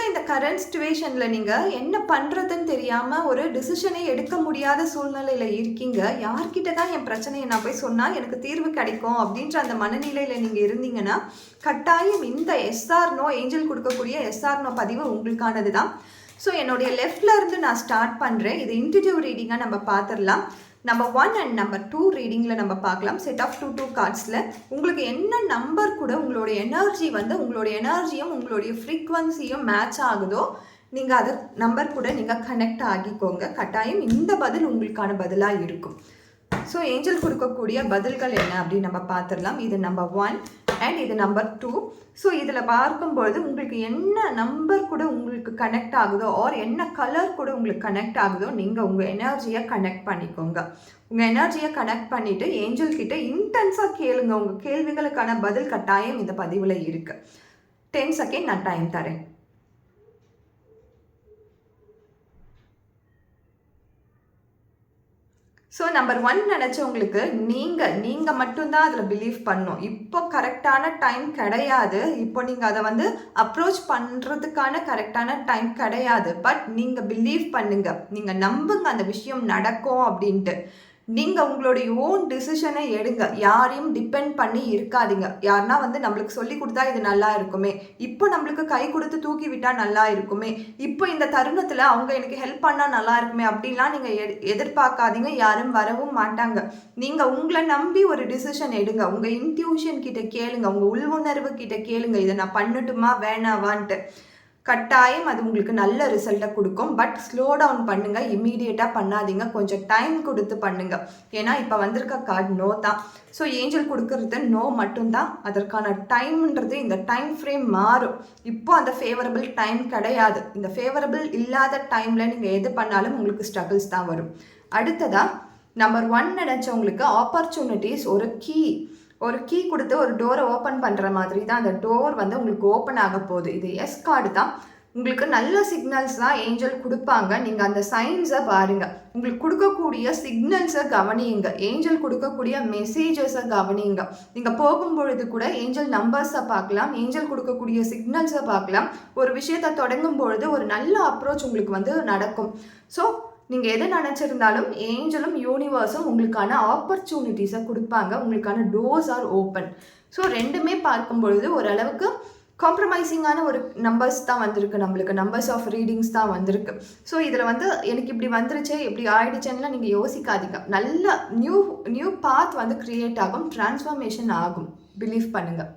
இருக்க இந்த கரண்ட் சிச்சுவேஷனில் நீங்கள் என்ன பண்ணுறதுன்னு தெரியாமல் ஒரு டிசிஷனை எடுக்க முடியாத சூழ்நிலையில் இருக்கீங்க. யார்கிட்ட தான் என் பிரச்சனையை நான் போய் சொன்னால் எனக்கு தீர்வு கிடைக்கும் அப்படின்ற அந்த மனநிலையில் நீங்கள் இருந்தீங்கன்னா கட்டாயம் இந்த எஸ்ஆர்னோ ஏஞ்சல் கொடுக்கக்கூடிய எஸ்ஆர்னோ பதிவு உங்களுக்கானது தான். ஸோ என்னுடைய லெஃப்டில் இருந்து நான் ஸ்டார்ட் பண்ணுறேன். இது இன்ட்யூட்டிவ் ரீடிங்காக நம்ம பார்த்துடலாம். நம்பர் 1 அண்ட் நம்பர் 2 ரீடிங்கில் நம்ம பார்க்கலாம். செட் ஆஃப் 2 கார்ட்ஸில் உங்களுக்கு என்ன நம்பர் கூட உங்களுடைய எனர்ஜி வந்து உங்களுடைய எனர்ஜியும் உங்களுடைய ஃப்ரீக்வன்சியும் மேட்ச் ஆகுதோ நீங்கள் அது நம்பர் கூட நீங்கள் கனெக்ட் ஆகிக்கோங்க. கட்டாயம் இந்த பதில் உங்களுக்கான பதிலாக இருக்கும். ஸோ ஏஞ்சல் கொடுக்கக்கூடிய பதில்கள் என்ன அப்படின்னு நம்ம பார்த்துடலாம். இது நம்பர் 1 அண்ட் இது நம்பர் 2. ஸோ இதில் பார்க்கும்பொழுது உங்களுக்கு என்ன நம்பர் கூட உங்களுக்கு கனெக்ட் ஆகுதோ ஆர் என்ன கலர் கூட உங்களுக்கு கனெக்ட் ஆகுதோ நீங்கள் உங்கள் எனர்ஜியை கனெக்ட் பண்ணிக்கோங்க. உங்கள் எனர்ஜியை கனெக்ட் பண்ணிவிட்டு ஏஞ்சல் கிட்ட இன்டென்ஸாக கேளுங்க. உங்கள் கேள்விகளுக்கான பதில் கட்டாயம் இந்த பதிவில் இருக்குது. 10 செகண்ட் நான் டைம் தரேன். ஸோ நம்பர் 1 நினச்சவங்களுக்கு நீங்கள் மட்டும்தான் அதில் பிலீவ் பண்ணணும். இப்போ கரெக்டான டைம் கிடையாது. இப்போ நீங்கள் அதை வந்து அப்ரோச் பண்ணுறதுக்கான கரெக்டான டைம் கிடையாது. பட் நீங்கள் பிலீவ் பண்ணுங்கள், நீங்கள் நம்புங்க அந்த விஷயம் நடக்கும் அப்படின்ட்டு. நீங்கள் உங்களுடைய ஓன் டிசிஷனை எடுங்க. யாரையும் டிபெண்ட் பண்ணி இருக்காதீங்க. யாருன்னா வந்து நம்மளுக்கு சொல்லி கொடுத்தா இது நல்லா இருக்குமே, இப்போ நம்மளுக்கு கை கொடுத்து தூக்கி விட்டால் நல்லா இருக்குமே, இப்போ இந்த தருணத்தில் அவங்க எனக்கு ஹெல்ப் பண்ணால் நல்லா இருக்குமே அப்படின்லாம் நீங்கள் எதிர்பார்க்காதீங்க. யாரும் வரவும் மாட்டாங்க. நீங்கள் உங்களை நம்பி ஒரு டிசிஷன் எடுங்க. உங்கள் இன்ட்யூஷன் கிட்ட கேளுங்க, உங்கள் உள்ளுணர்வு கிட்ட கேளுங்க, இதை நான் பண்ணட்டுமா வேணாவான்ட்டு. கட்டாயம் அது உங்களுக்கு நல்ல ரிசல்ட்டை கொடுக்கும். பட் ஸ்லோ டவுன் பண்ணுங்கள், இம்மீடியட்டாக பண்ணாதீங்க, கொஞ்சம் டைம் கொடுத்து பண்ணுங்கள். ஏன்னா இப்போ வந்திருக்க கார்டு நோ தான். ஸோ ஏஞ்சல் கொடுக்கறது நோ மட்டும்தான். அதற்கான டைம்ன்றது இந்த டைம் ஃப்ரேம் மாறும். இப்போ அந்த ஃபேவரபிள் டைம் கிடையாது. இந்த ஃபேவரபிள் இல்லாத டைமில் நீங்கள் எது பண்ணாலும் உங்களுக்கு ஸ்ட்ரகிள்ஸ் தான் வரும். அடுத்ததாக நம்பர் 1 நினச்சவங்களுக்கு ஆப்பர்ச்சுனிட்டிஸ், ஒரு கீ கொடுத்து ஒரு டோரை ஓப்பன் பண்ணுற மாதிரி தான் அந்த டோர் வந்து உங்களுக்கு ஓப்பன் ஆக போகுது. இது எஸ் கார்டு தான். உங்களுக்கு நல்ல சிக்னல்ஸ் தான் ஏஞ்சல் கொடுப்பாங்க. நீங்கள் அந்த சைன்ஸை பாருங்கள். உங்களுக்கு கொடுக்கக்கூடிய சிக்னல்ஸை கவனியுங்க. ஏஞ்சல் கொடுக்கக்கூடிய மெசேஜஸை கவனியுங்க. நீங்கள் போகும்பொழுது கூட ஏஞ்சல் நம்பர்ஸை பார்க்கலாம், ஏஞ்சல் கொடுக்கக்கூடிய சிக்னல்ஸை பார்க்கலாம். ஒரு விஷயத்தை தொடங்கும் பொழுது ஒரு நல்ல அப்ரோச் உங்களுக்கு வந்து நடக்கும். ஸோ நீங்கள் எதை நினச்சிருந்தாலும் ஏஞ்சலும் யூனிவர்ஸும் உங்களுக்கான ஆப்பர்ச்சுனிட்டிஸை கொடுப்பாங்க. உங்களுக்கான டோர்ஸ் ஆர் ஓப்பன். ஸோ ரெண்டுமே பார்க்கும் பொழுது ஓரளவுக்கு காம்ப்ரமைசிங்கான ஒரு நம்பர்ஸ் தான் வந்திருக்கு. நம்மளுக்கு நம்பர்ஸ் ஆஃப் ரீடிங்ஸ் தான் வந்திருக்கு. ஸோ இதில் வந்து எனக்கு இப்படி வந்துருச்சே, இப்படி ஆயிடுச்சேன்னா நீங்கள் யோசிக்காதீங்க. நல்ல நியூ பாத் வந்து க்ரியேட் ஆகும், டிரான்ஸ்ஃபர்மேஷன் ஆகும். பிலீவ் பண்ணுங்கள்.